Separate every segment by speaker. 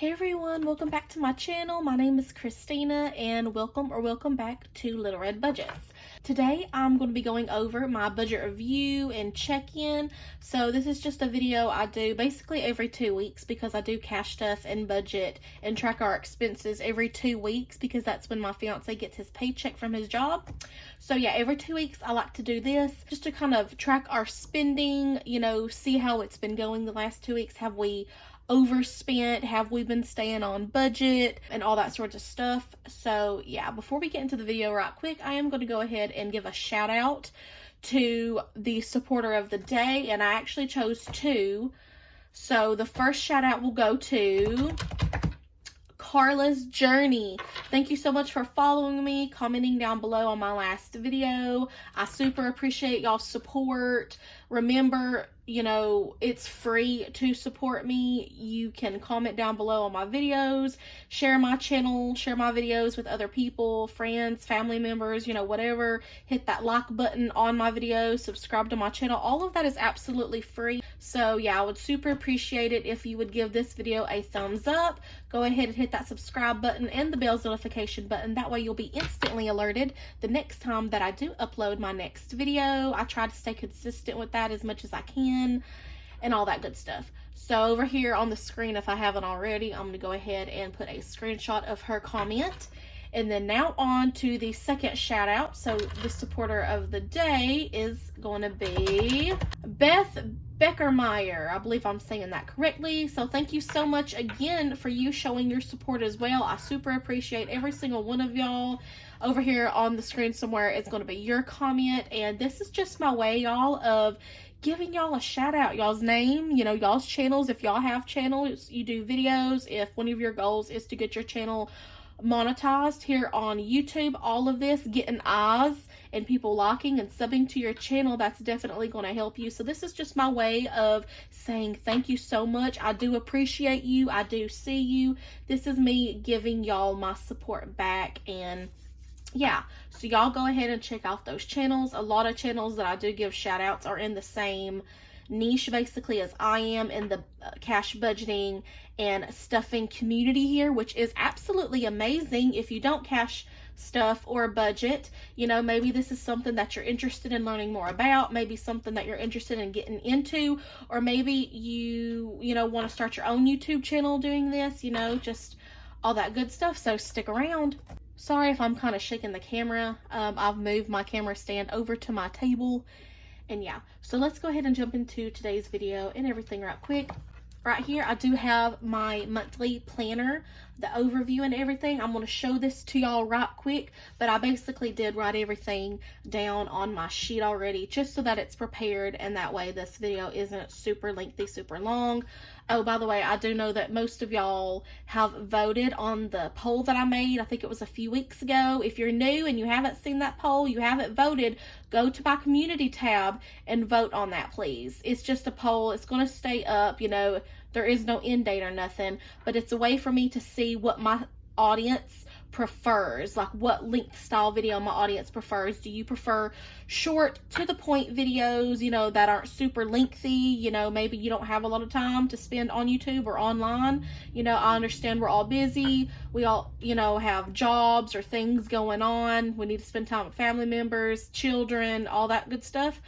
Speaker 1: Hey everyone, welcome back to my channel. My name is Christina and welcome back to Little Red Budgets. Today I'm going to be going over my budget review and check-in. So this is just a video I do basically every 2 weeks because I do cash stuff and budget and track our expenses every 2 weeks because that's when my fiance gets his paycheck from his job. So yeah, every 2 weeks I like to do this just to kind of track our spending, see how it's been going the last 2 weeks. Have we overspent? Have we been staying on budget and all that sorts of stuff? So yeah, before we get into the video right quick, I am going to go ahead and give a shout out to the supporter of the day, and I actually chose two. So the first shout out will go to Carla's Journey. Thank you so much for following me, commenting down below on my last video. I super appreciate y'all's support. Remember, it's free to support me. You can comment down below on my videos, share my channel, share my videos with other people, friends, family members, whatever. Hit that like button on my videos, subscribe to my channel. All of that is absolutely free. So yeah, I would super appreciate it if you would give this video a thumbs up. Go ahead and hit that subscribe button and the bell's notification button. That way you'll be instantly alerted the next time that I do upload my next video. I try to stay consistent with that as much as I can and all that good stuff. So over here on the screen, if I haven't already, I'm going to go ahead and put a screenshot of her comment. And then now on to the second shout out. So the supporter of the day is going to be Beth Beckermeyer. I believe I'm saying that correctly. So thank you so much again for you showing your support as well. I super appreciate every single one of y'all. Over here on the screen somewhere is going to be your comment. And this is just my way, y'all, of giving y'all a shout out, y'all's name, y'all's channels. If y'all have channels, you do videos. If one of your goals is to get your channel monetized here on YouTube, all of this, getting eyes and people liking and subbing to your channel, that's definitely going to help you. So this is just my way of saying thank you so much. I do appreciate you. I do see you. This is me giving y'all my support back. And yeah, so y'all go ahead and check out those channels. A lot of channels that I do give shout outs are in the same niche basically as I am in the cash budgeting and stuffing community here, which is absolutely amazing. If you don't cash stuff or budget, maybe this is something that you're interested in learning more about, maybe something that you're interested in getting into, or maybe you want to start your own YouTube channel doing this, just all that good stuff. So stick around. Sorry if I'm kind of shaking the camera. I've moved my camera stand over to my table. And yeah, so let's go ahead and jump into today's video and everything right quick. Right here, I do have my monthly planner, the overview and everything. I'm going to show this to y'all right quick, but I basically did write everything down on my sheet already just so that it's prepared, and that way this video isn't super lengthy, super long. Oh, by the way, I do know that most of y'all have voted on the poll that I made. I think it was a few weeks ago. If you're new and you haven't seen that poll, you haven't voted, go to my community tab and vote on that, please. It's just a poll. It's going to stay up, there is no end date or nothing, but it's a way for me to see what my audience prefers, like what length style video my audience prefers. Do you prefer short to the point videos, that aren't super lengthy? Maybe you don't have a lot of time to spend on YouTube or online. I understand we're all busy. We all, have jobs or things going on. We need to spend time with family members, children, all that good stuff.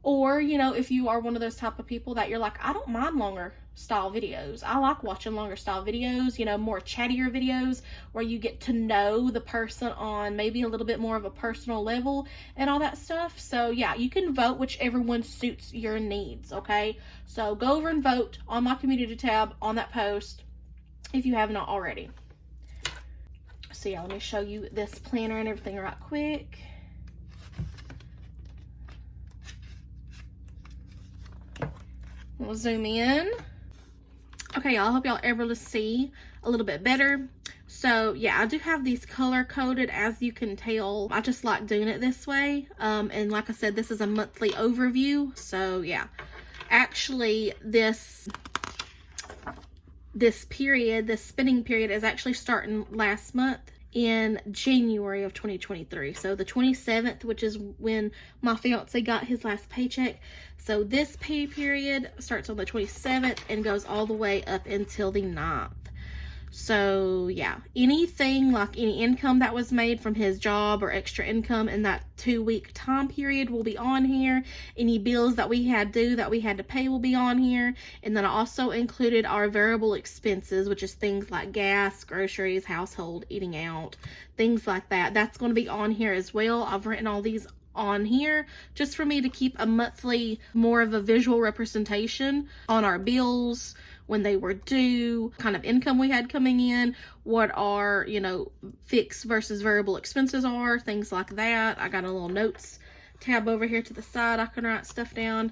Speaker 1: Or, if you are one of those type of people that you're like, I don't mind longer style videos. I like watching longer style videos, more chattier videos where you get to know the person on maybe a little bit more of a personal level and all that stuff. So yeah, you can vote whichever one suits your needs, okay? So go over and vote on my community tab on that post if you have not already. So yeah, let me show you this planner and everything right quick. We'll zoom in. Okay, y'all, I hope y'all are able to see a little bit better. So yeah, I do have these color coded, as you can tell. I just like doing it this way. And like I said, this is a monthly overview. So yeah, actually this spending period is actually starting last month in January of 2023. So the 27th, which is when my fiance got his last paycheck. So this pay period starts on the 27th and goes all the way up until the 9th. So yeah, anything like any income that was made from his job or extra income in that 2-week time period will be on here. Any bills that we had due that we had to pay will be on here. And then I also included our variable expenses, which is things like gas, groceries, household, eating out, things like that. That's going to be on here as well. I've written all these on here just for me to keep a monthly, more of a visual representation on our bills, when they were due, kind of income we had coming in, what our, you know, fixed versus variable expenses are, things like that. I got a little notes tab over here to the side. I can write stuff down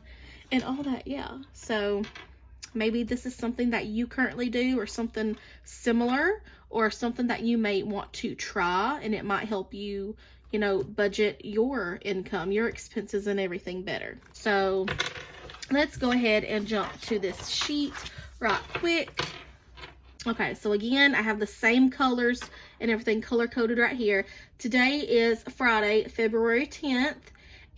Speaker 1: and all that. Yeah. So maybe this is something that you currently do, or something similar, or something that you may want to try, and it might help you, you know, budget your income, your expenses, and everything better. So let's go ahead and jump to this sheet right quick. Okay, so again, I have the same colors and everything color coded right here. Today is Friday, February 10th,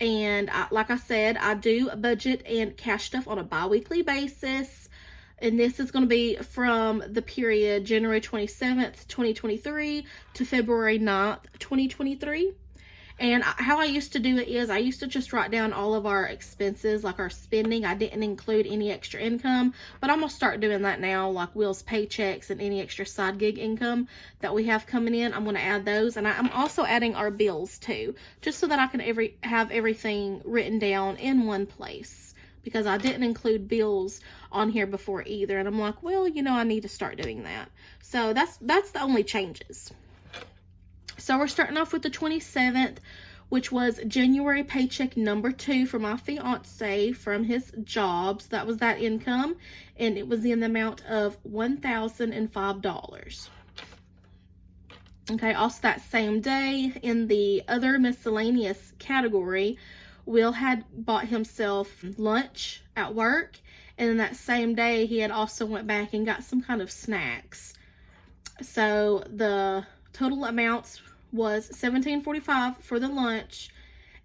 Speaker 1: and like I said, I do budget and cash stuff on a bi-weekly basis. And this is going to be from the period January 27th, 2023 to February 9th, 2023. And how I used to do it is I used to just write down all of our expenses, like our spending. I didn't include any extra income, but I'm going to start doing that now, like Will's paychecks and any extra side gig income that we have coming in. I'm going to add those. And I'm also adding our bills too, just so that I can have everything written down in one place, because I didn't include bills on here before either. And I'm like, well, you know, I need to start doing that. So that's the only changes. So we're starting off with the 27th, which was January paycheck number 2 for my fiance from his job. So that was that income, and it was in the amount of $1,005. Okay, also that same day, in the other miscellaneous category, Will had bought himself lunch at work, and then that same day he had also went back and got some kind of snacks. So the total amounts was $17.45 for the lunch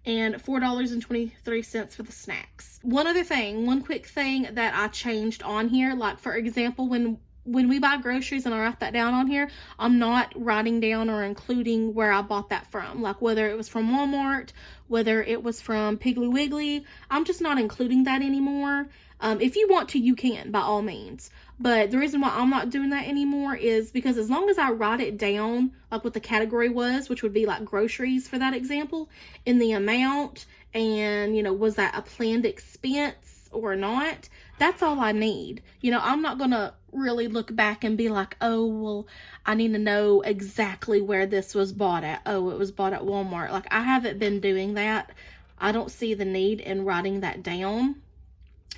Speaker 1: and $4.23 for the snacks. One quick thing that I changed on here, like for example, when we buy groceries and I write that down on here, I'm not writing down or including where I bought that from, like whether it was from Walmart, whether it was from Piggly Wiggly. I'm just not including that anymore. If you want to, you can, by all means. But the reason why I'm not doing that anymore is because as long as I write it down, like what the category was, which would be like groceries for that example, in the amount, and, you know, was that a planned expense or not, that's all I need. You know, I'm not going to really look back and be like, oh, well, I need to know exactly where this was bought at. Oh, it was bought at Walmart. Like, I haven't been doing that. I don't see the need in writing that down,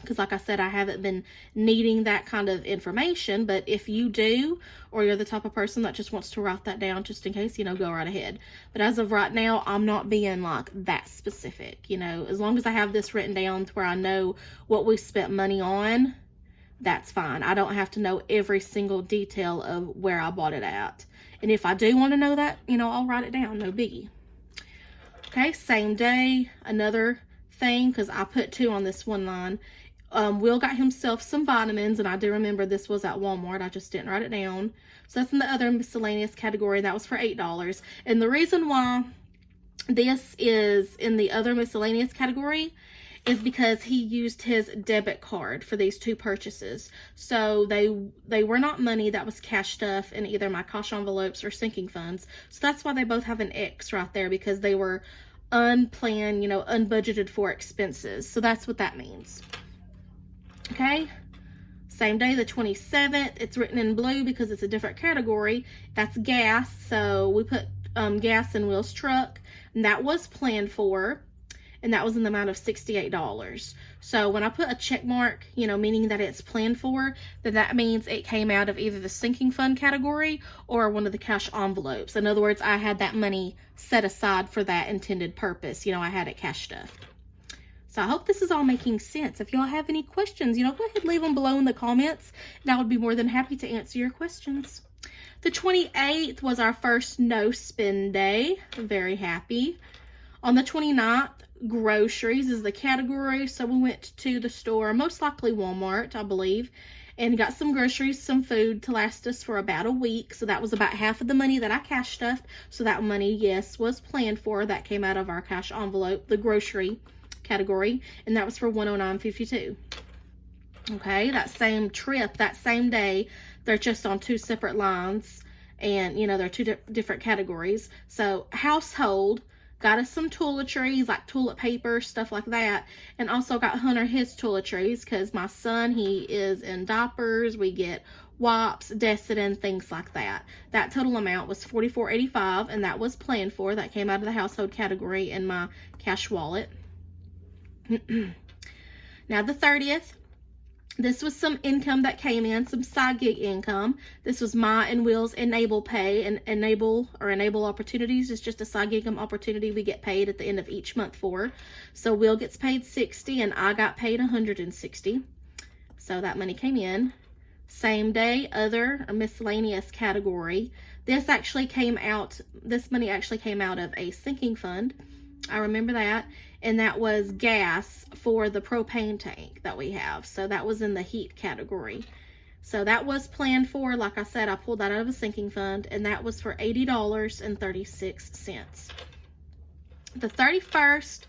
Speaker 1: because like I said, I haven't been needing that kind of information. But if you do, or you're the type of person that just wants to write that down just in case, you know, go right ahead. But as of right now, I'm not being like that specific. You know, as long as I have this written down to where I know what we spent money on, that's fine. I don't have to know every single detail of where I bought it at. And if I do want to know that, you know, I'll write it down, no biggie. Okay, same day, another thing, because I put 2 on this one line. Will got himself some vitamins, and I do remember this was at Walmart. I just didn't write it down. So that's in the other miscellaneous category. That was for $8. And the reason why this is in the other miscellaneous category is because he used his debit card for these 2 purchases. So they were not money, that was cash stuff in either my cash envelopes or sinking funds. So that's why they both have an X right there, because they were unplanned, you know, unbudgeted for expenses. So that's what that means. Okay, same day, the 27th, it's written in blue because it's a different category. That's gas, so we put gas in Will's truck, and that was planned for, and that was in the amount of $68. So when I put a check mark, you know, meaning that it's planned for, then that means it came out of either the sinking fund category or one of the cash envelopes. In other words, I had that money set aside for that intended purpose. You know, I had it cash stuffed. So I hope this is all making sense. If y'all have any questions, you know, go ahead and leave them below in the comments, and I would be more than happy to answer your questions. The 28th was our first no spend day. I'm very happy. On the 29th, groceries is the category. So we went to the store, most likely Walmart, I believe, and got some groceries, some food to last us for about a week. So that was about half of the money that I cash stuffed. So that money, yes, was planned for. That came out of our cash envelope, the grocery category, and that was for $109.52. Okay, that same trip, that same day, they're just on two separate lines, and you know, they're two different categories. So household got us some toiletries, like toilet paper, stuff like that, and also got Hunter his toiletries because my son, he is in diapers. We get wipes, Desitin, things like that. That total amount was $44.85, and that was planned for. That came out of the household category in my cash wallet. Now the 30th, this was some income that came in, some side gig income. This was my and Will's Enable Pay, and Enable Opportunities is just a side gig opportunity we get paid at the end of each month for. So Will gets paid $60 and I got paid $160. So that money came in. Same day, other or miscellaneous category. This money actually came out of a sinking fund. I remember that. And that was gas for the propane tank that we have. So that was in the heat category. So that was planned for. Like I said, I pulled that out of a sinking fund, and that was for $80.36. The 31st,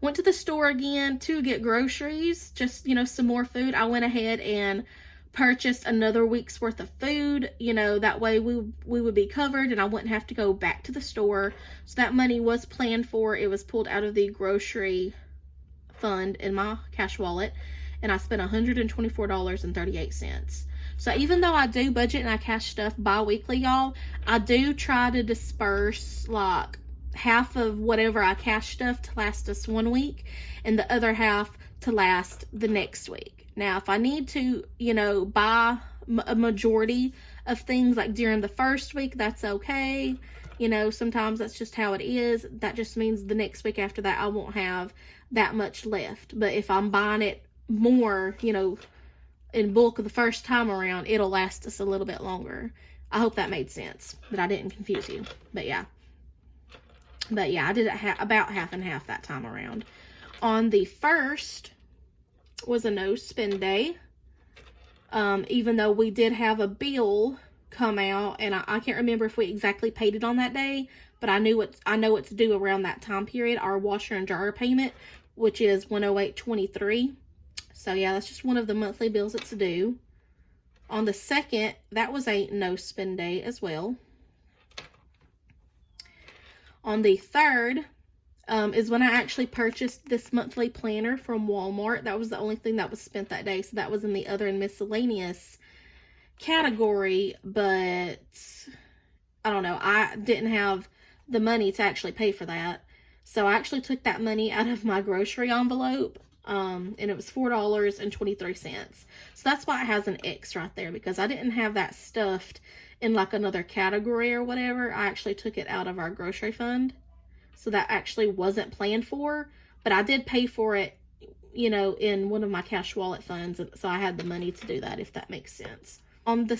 Speaker 1: went to the store again to get groceries, just, you know, some more food. I went ahead and purchased another week's worth of food, you know, that way we would be covered and I wouldn't have to go back to the store. So that money was planned for. It was pulled out of the grocery fund in my cash wallet, and I spent $124.38. So even though I do budget and I cash stuff bi-weekly, y'all, I do try to disperse like half of whatever I cash stuff to last us 1 week and the other half to last the next week. Now, if I need to, you know, buy a majority of things like during the first week, that's okay. You know, sometimes that's just how it is. That just means the next week after that, I won't have that much left. But if I'm buying it more, you know, in bulk the first time around, it'll last us a little bit longer. I hope that made sense, that I didn't confuse you. But yeah, I did it about half and half that time around. On the 1st, was a no spend day, even though we did have a bill come out, and I can't remember if we exactly paid it on that day, but I know it's due around that time period, our washer and dryer payment, which is $108.23. So yeah, that's just one of the monthly bills that's due. On the 2nd, that was a no spend day as well. On the 3rd, is when I actually purchased this monthly planner from Walmart. That was the only thing that was spent that day. So that was in the other and miscellaneous category. But I don't know. I didn't have the money to actually pay for that. So I actually took that money out of my grocery envelope. And it was $4.23. So that's why it has an X right there, because I didn't have that stuffed in like another category or whatever. I actually took it out of our grocery fund. So that actually wasn't planned for, but I did pay for it, you know, in one of my cash wallet funds. So I had the money to do that, if that makes sense. On the,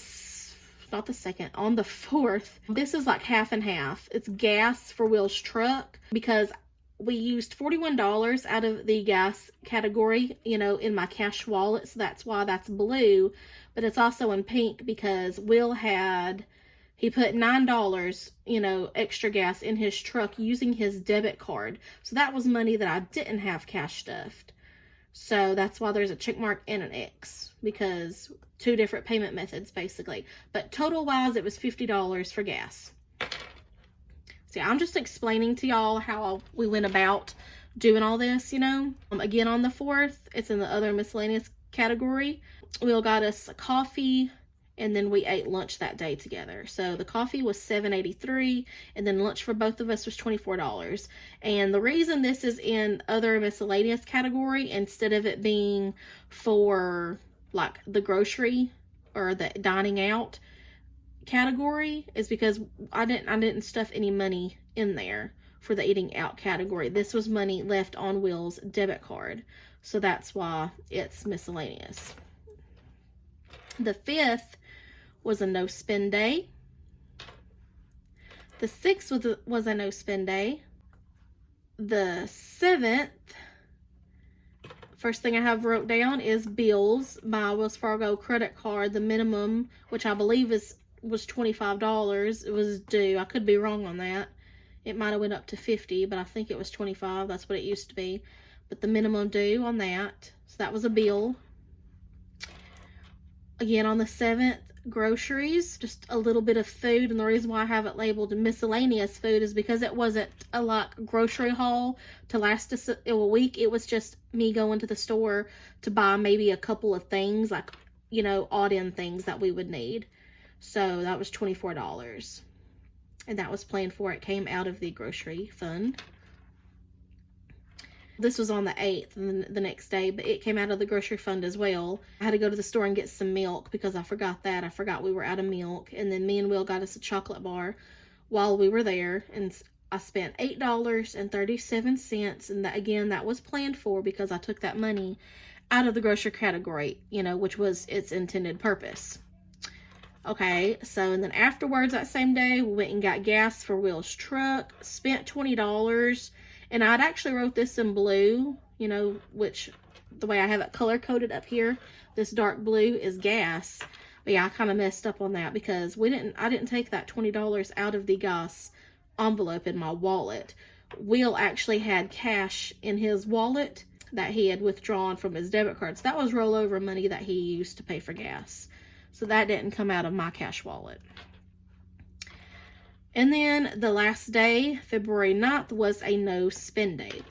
Speaker 1: not the 2nd, on the 4th, this is like half and half. It's gas for Will's truck, because we used $41 out of the gas category, you know, in my cash wallet. So that's why that's blue, but it's also in pink because Will he put $9, you know, extra gas in his truck using his debit card. So that was money that I didn't have cash stuffed. So that's why there's a check mark and an X, because two different payment methods basically. But total wise, it was $50 for gas. See, I'm just explaining to y'all how we went about doing all this, you know. Again, on the 4th, it's in the other miscellaneous category. Will got us a coffee, and then we ate lunch that day together. So the coffee was $7.83, and then lunch for both of us was $24. And the reason this is in other miscellaneous category instead of it being for like the grocery or the dining out category is because I didn't stuff any money in there for the eating out category. This was money left on Will's debit card. So that's why it's miscellaneous. The 5th was a no spend day. The 6th was a no spend day. The 7th First thing I have wrote down is bills. My Wells Fargo credit card, the minimum, which I believe was $25. It was due. I could be wrong on that. It might have went up to $50, but I think it was $25. That's what it used to be. But the minimum due on that. So that was a bill. Again, on the 7th, groceries, just a little bit of food. And the reason why I have it labeled miscellaneous food is because it wasn't a grocery haul to last us a week. It was just me going to the store to buy maybe a couple of things, like, you know, odd-in things that we would need. So that was $24. And that was planned for. It came out of the grocery fund. This was on the 8th, and the next day, but it came out of the grocery fund as well. I had to go to the store and get some milk because I forgot that. I forgot we were out of milk. And then me and Will got us a chocolate bar while we were there. And I spent $8.37. And that, again, that was planned for because I took that money out of the grocery category, you know, which was its intended purpose. Okay, so, and then afterwards that same day, we went and got gas for Will's truck, spent $20. And I'd actually wrote this in blue, you know, which the way I have it color coded up here, this dark blue is gas. But yeah, I kind of messed up on that because I didn't take that $20 out of the gas envelope in my wallet. Will actually had cash in his wallet that he had withdrawn from his debit card. So that was rollover money that he used to pay for gas. So that didn't come out of my cash wallet. And then the last day, February 9th, was a no spend day.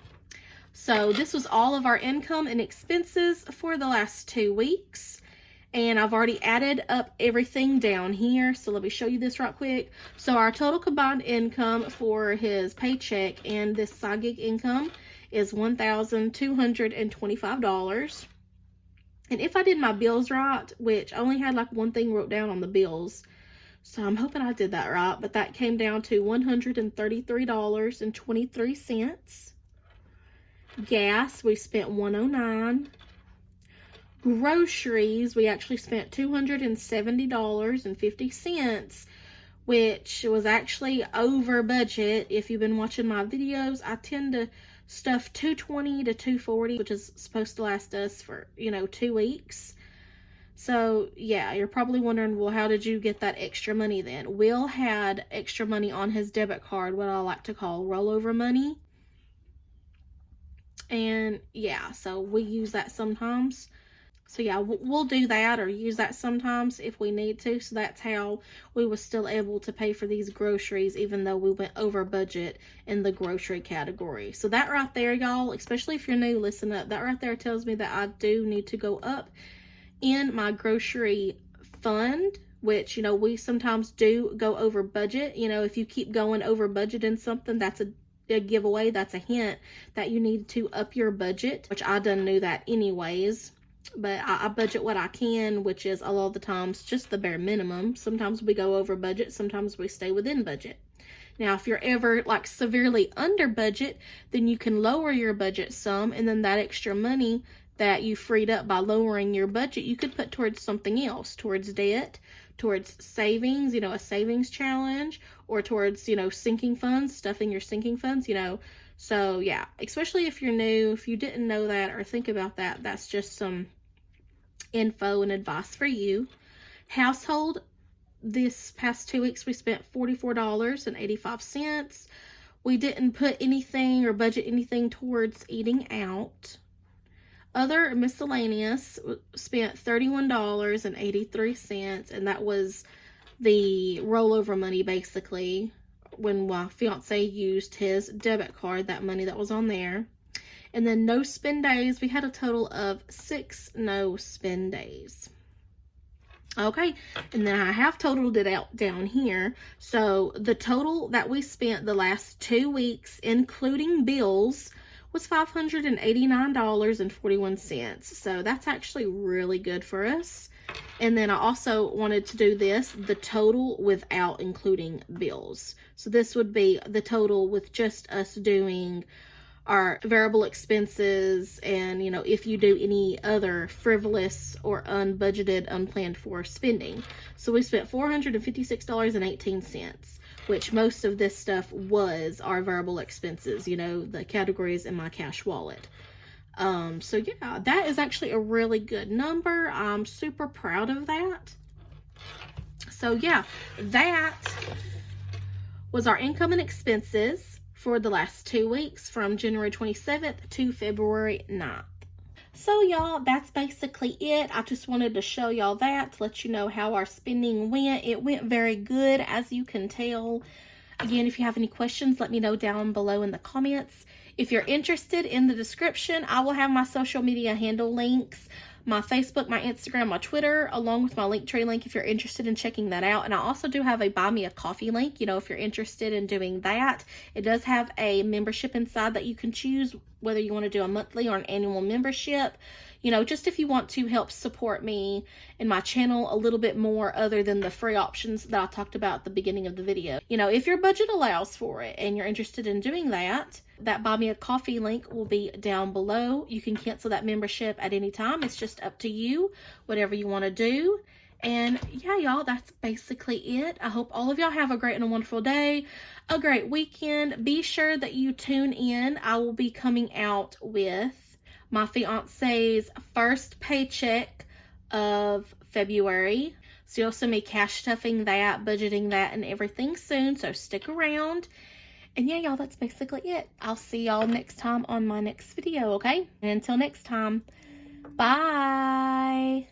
Speaker 1: So this was all of our income and expenses for the last 2 weeks. And I've already added up everything down here. So let me show you this right quick. So our total combined income for his paycheck and this side gig income is $1,225. And if I did my bills right, which I only had like one thing wrote down on the bills, so I'm hoping I did that right, but that came down to $133.23. Gas, we spent $109. Groceries, we actually spent $270.50, which was actually over budget. If you've been watching my videos, I tend to stuff $220 to $240, which is supposed to last us for, you know, 2 weeks. So, yeah, you're probably wondering, well, how did you get that extra money then? Will had extra money on his debit card, what I like to call rollover money. And, yeah, so we use that sometimes. So, yeah, we'll do that or use that sometimes if we need to. So, that's how we were still able to pay for these groceries, even though we went over budget in the grocery category. So, that right there, y'all, especially if you're new, listen up. That right there tells me that I do need to go up in my grocery fund, which, you know, we sometimes do go over budget. You know, if you keep going over budget in something, that's a giveaway. That's a hint that you need to up your budget, which I done knew that anyways. But I budget what I can, which is a lot of the times just the bare minimum. Sometimes we go over budget. Sometimes we stay within budget. Now, if you're ever like severely under budget, then you can lower your budget some, and then that extra money that you freed up by lowering your budget, you could put towards something else, towards debt, towards savings, you know, a savings challenge, or towards, you know, sinking funds, stuffing your sinking funds, you know. So, yeah, especially if you're new, if you didn't know that or think about that, that's just some info and advice for you. Household, this past 2 weeks, we spent $44.85. We didn't put anything or budget anything towards eating out. Other miscellaneous, spent $31.83, and that was the rollover money, basically, when my fiance used his debit card, that money that was on there. And then no spend days, we had a total of 6 no spend days. Okay, and then I have totaled it out down here. So the total that we spent the last 2 weeks, including bills, was $589.41. So that's actually really good for us. And then I also wanted to do this, the total without including bills. So this would be the total with just us doing our variable expenses and, you know, if you do any other frivolous or unbudgeted, unplanned for spending. So we spent $456.18. which most of this stuff was our variable expenses, you know, the categories in my cash wallet. So yeah, that is actually a really good number. I'm super proud of that. So yeah, that was our income and expenses for the last 2 weeks from January 27th to February 9th. So y'all, that's basically it. I just wanted to show y'all that to let you know how our spending went. It went very good, as you can tell. Again, if you have any questions, let me know down below in the comments. If you're interested, in the description, I will have my social media handle links, my Facebook, my Instagram, my Twitter, along with my Linktree link if you're interested in checking that out. And I also do have a Buy Me a Coffee link, you know, if you're interested in doing that. It does have a membership inside that you can choose whether you want to do a monthly or an annual membership. You know, just if you want to help support me and my channel a little bit more other than the free options that I talked about at the beginning of the video. You know, if your budget allows for it and you're interested in doing that, that Buy Me a Coffee link will be down below. You can cancel that membership at any time. It's just up to you, whatever you want to do. And yeah, y'all, that's basically it. I hope all of y'all have a great and a wonderful day, a great weekend. Be sure that you tune in. I will be coming out with my fiance's first paycheck of February. So you'll see me cash stuffing that, budgeting that, and everything soon. So stick around. And yeah, y'all, that's basically it. I'll see y'all next time on my next video, okay? And until next time, bye.